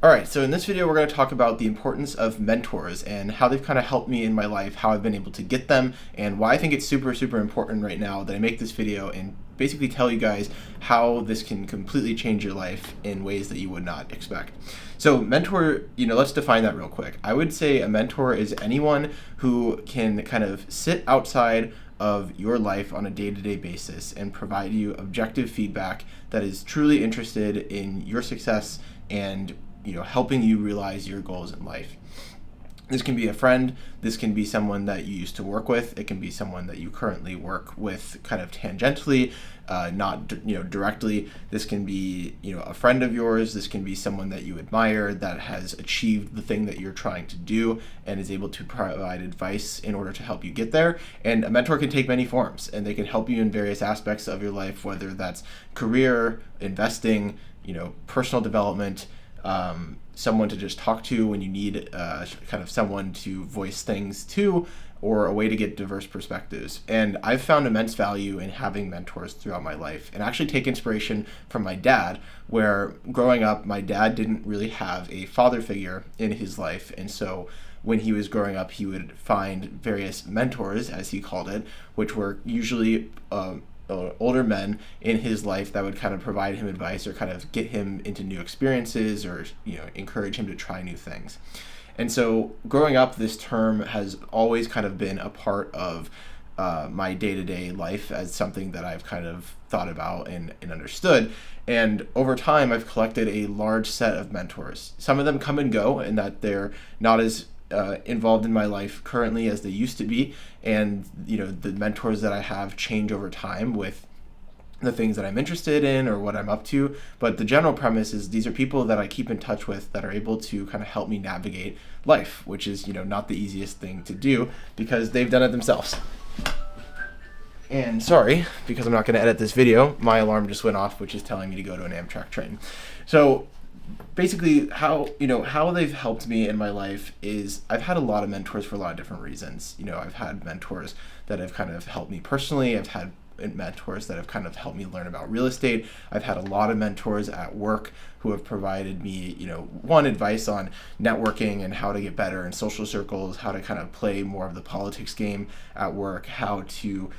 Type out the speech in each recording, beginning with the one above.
All right, so in this video, we're going to talk about the importance of mentors and how they've kind of helped me in my life, how I've been able to get them, and why I think it's super, super important right now that I make this video and basically tell you guys how this can completely change your life in ways that you would not expect. So mentor, let's define that real quick. I would say a mentor is anyone who can kind of sit outside of your life on a day-to-day basis and provide you objective feedback that is truly interested in your success and helping you realize your goals in life. This can be a friend, this can be someone that you used to work with, it can be someone that you currently work with kind of tangentially, not directly. This can be a friend of yours, this can be someone that you admire that has achieved the thing that you're trying to do and is able to provide advice in order to help you get there. And a mentor can take many forms, and they can help you in various aspects of your life, whether that's career, investing, personal development, someone to just talk to when you need kind of someone to voice things to, or a way to get diverse perspectives. And I've found immense value in having mentors throughout my life, and actually take inspiration from my dad, where growing up, my dad didn't really have a father figure in his life. And so when he was growing up, he would find various mentors, as he called it, which were usually older men in his life that would kind of provide him advice or kind of get him into new experiences or encourage him to try new things. And so growing up, this term has always kind of been a part of my day-to-day life as something that I've kind of thought about and understood. And over time, I've collected a large set of mentors. Some of them come and go, and that they're not as involved in my life currently as they used to be, and the mentors that I have change over time with the things that I'm interested in or what I'm up to. But the general premise is these are people that I keep in touch with that are able to kind of help me navigate life, which is not the easiest thing to do because they've done it themselves. And sorry, because I'm not going to edit this video, my alarm just went off, which is telling me to go to an Amtrak train. So basically how they've helped me in my life is I've had a lot of mentors for a lot of different reasons. I've had mentors that have kind of helped me personally. I've had mentors that have kind of helped me learn about real estate. I've had a lot of mentors at work who have provided me, advice on networking and how to get better in social circles, how to kind of play more of the politics game at work, how to,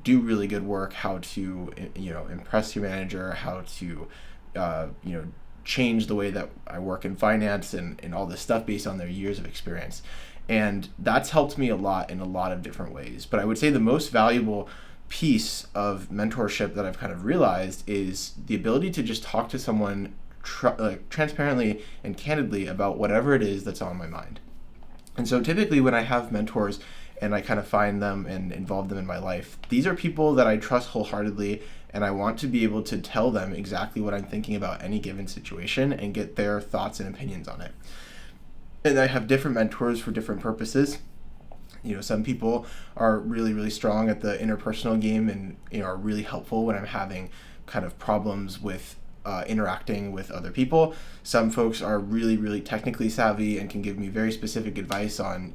do really good work, how to, impress your manager, how to, change the way that I work in finance and all this stuff based on their years of experience. And that's helped me a lot in a lot of different ways. But I would say the most valuable piece of mentorship that I've kind of realized is the ability to just talk to someone transparently and candidly about whatever it is that's on my mind. And so typically when I have mentors and I kind of find them and involve them in my life, these are people that I trust wholeheartedly, and I want to be able to tell them exactly what I'm thinking about any given situation and get their thoughts and opinions on it. And I have different mentors for different purposes. Some people are really, really strong at the interpersonal game and are really helpful when I'm having kind of problems with interacting with other people. Some folks are really, really technically savvy and can give me very specific advice on,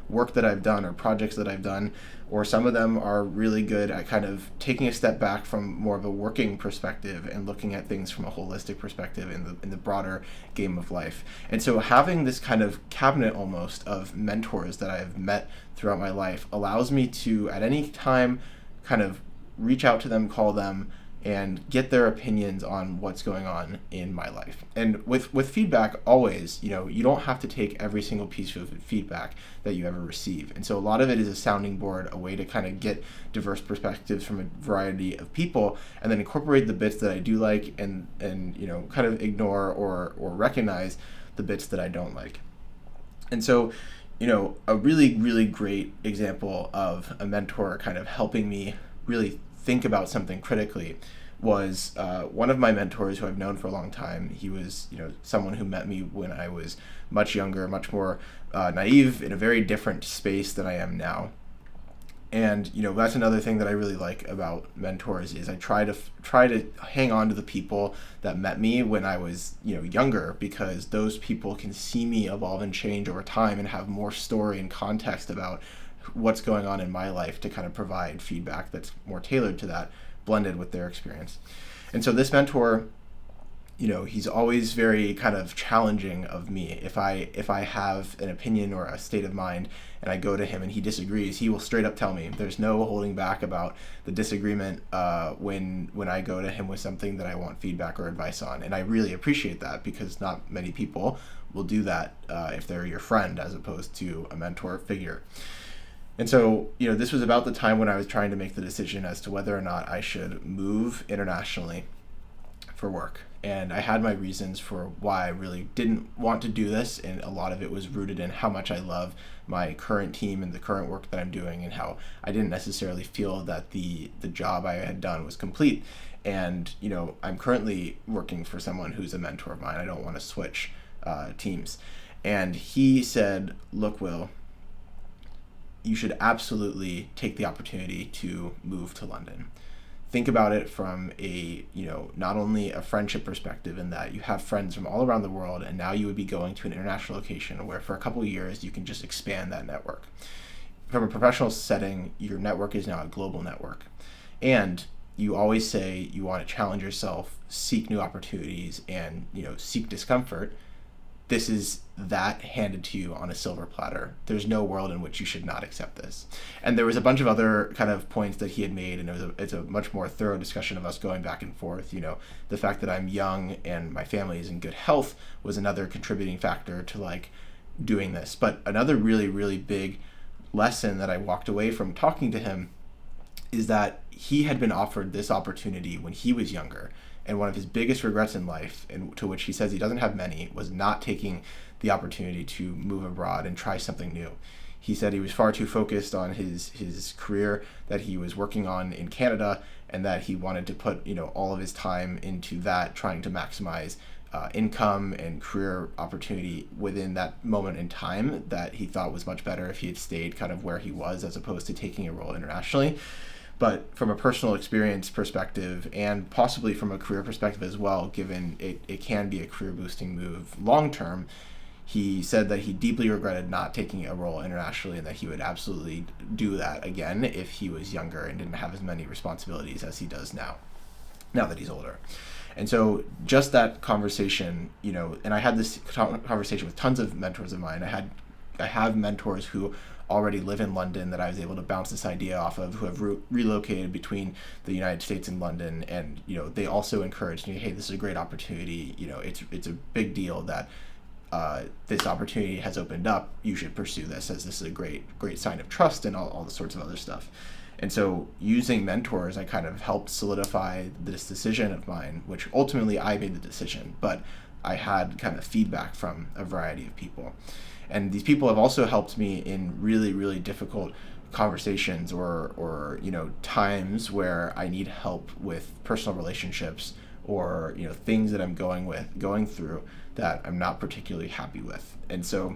work that I've done or projects that I've done. Or some of them are really good at kind of taking a step back from more of a working perspective and looking at things from a holistic perspective in the broader game of life. And so having this kind of cabinet almost of mentors that I've met throughout my life allows me to, at any time, kind of reach out to them, call them, and get their opinions on what's going on in my life. And with feedback, always, you don't have to take every single piece of feedback that you ever receive. And so a lot of it is a sounding board, a way to kind of get diverse perspectives from a variety of people, and then incorporate the bits that I do like and kind of ignore or recognize the bits that I don't like. And so, a really, really great example of a mentor kind of helping me really think about something critically was one of my mentors who I've known for a long time. He was, someone who met me when I was much younger, much more naive, in a very different space than I am now. And that's another thing that I really like about mentors is I try to hang on to the people that met me when I was younger, because those people can see me evolve and change over time and have more story and context about what's going on in my life to kind of provide feedback that's more tailored to that, blended with their experience. And so this mentor, he's always very kind of challenging of me. If I have an opinion or a state of mind and I go to him and he disagrees, he will straight up tell me. There's no holding back about the disagreement when I go to him with something that I want feedback or advice on. And I really appreciate that, because not many people will do that if they're your friend as opposed to a mentor figure. And so, this was about the time when I was trying to make the decision as to whether or not I should move internationally for work. And I had my reasons for why I really didn't want to do this, and a lot of it was rooted in how much I love my current team and the current work that I'm doing, and how I didn't necessarily feel that the job I had done was complete. And I'm currently working for someone who's a mentor of mine. I don't want to switch teams. And he said, "Look, Will, you should absolutely take the opportunity to move to London. Think about it from a, not only a friendship perspective, in that you have friends from all around the world, and now you would be going to an international location where for a couple of years you can just expand that network. From a professional setting, your network is now a global network. And you always say you want to challenge yourself, seek new opportunities, and, seek discomfort. This is that handed to you on a silver platter. There's no world in which you should not accept this." And there was a bunch of other kind of points that he had made, and it's a much more thorough discussion of us going back and forth. The fact that I'm young and my family is in good health was another contributing factor to doing this. But another really, really big lesson that I walked away from talking to him is that he had been offered this opportunity when he was younger. And one of his biggest regrets in life, and to which he says he doesn't have many, was not taking the opportunity to move abroad and try something new. He said he was far too focused on his career that he was working on in Canada, and that he wanted to put all of his time into that, trying to maximize income and career opportunity within that moment in time, that he thought was much better if he had stayed kind of where he was as opposed to taking a role internationally. But from a personal experience perspective, and possibly from a career perspective as well, given it can be a career boosting move long term, he said that he deeply regretted not taking a role internationally, and that he would absolutely do that again if he was younger and didn't have as many responsibilities as he does now that he's older. And so just that conversation, and I had this conversation with tons of mentors of mine. I have mentors who already live in London that I was able to bounce this idea off of, who have relocated between the United States and London, and they also encouraged me, hey, this is a great opportunity. It's a big deal that this opportunity has opened up. You should pursue this, as this is a great sign of trust, and all the sorts of other stuff. And so using mentors, I kind of helped solidify this decision of mine, which ultimately I made the decision, but I had kind of feedback from a variety of people. And these people have also helped me in really, really difficult conversations or times where I need help with personal relationships, or things that I'm going through that I'm not particularly happy with. And so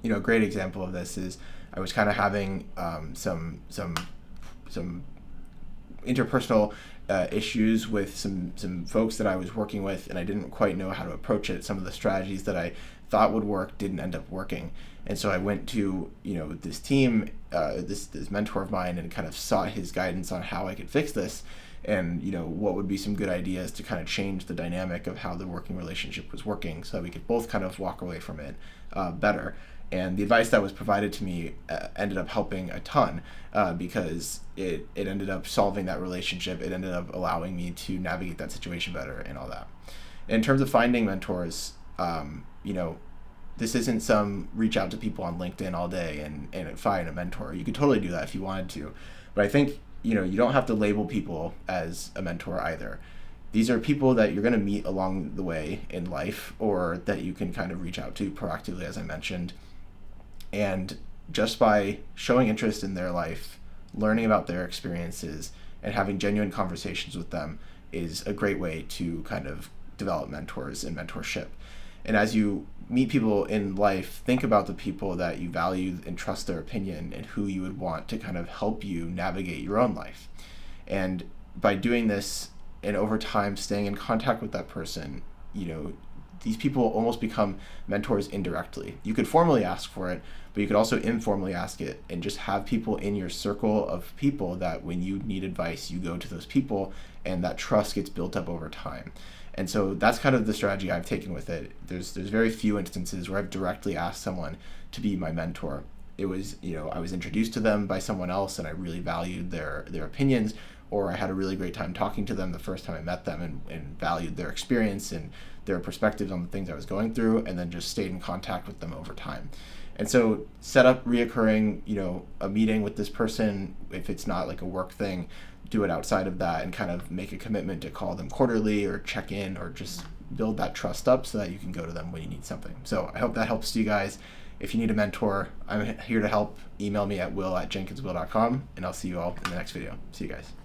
a great example of this is I was kind of having some interpersonal issues with some folks that I was working with, and I didn't quite know how to approach it. Some of the strategies that I thought would work didn't end up working. And so I went to this team, this mentor of mine, and kind of sought his guidance on how I could fix this, and what would be some good ideas to kind of change the dynamic of how the working relationship was working, so that we could both kind of walk away from it better. And the advice that was provided to me ended up helping a ton, because it ended up solving that relationship. It ended up allowing me to navigate that situation better and all that. In terms of finding mentors, this isn't some reach out to people on LinkedIn all day and find a mentor. You could totally do that if you wanted to. But I think, you don't have to label people as a mentor either. These are people that you're going to meet along the way in life, or that you can kind of reach out to proactively, as I mentioned. And just by showing interest in their life, learning about their experiences, and having genuine conversations with them is a great way to kind of develop mentors and mentorship. And as you meet people in life, think about the people that you value and trust their opinion, and who you would want to kind of help you navigate your own life. And by doing this, and over time staying in contact with that person, these people almost become mentors indirectly. You could formally ask for it, but you could also informally ask it, and just have people in your circle of people that when you need advice, you go to those people, and that trust gets built up over time. And so that's kind of the strategy I've taken with it. There's very few instances where I've directly asked someone to be my mentor. It was, I was introduced to them by someone else and I really valued their opinions, or I had a really great time talking to them the first time I met them, and valued their experience and their perspectives on the things I was going through, and then just stayed in contact with them over time. And so set up reoccurring, a meeting with this person. If it's not like a work thing, do it outside of that, and kind of make a commitment to call them quarterly or check in, or just build that trust up so that you can go to them when you need something. So I hope that helps you guys. If you need a mentor, I'm here to help. Email me at will@jenkinswill.com, and I'll see you all in the next video. See you guys.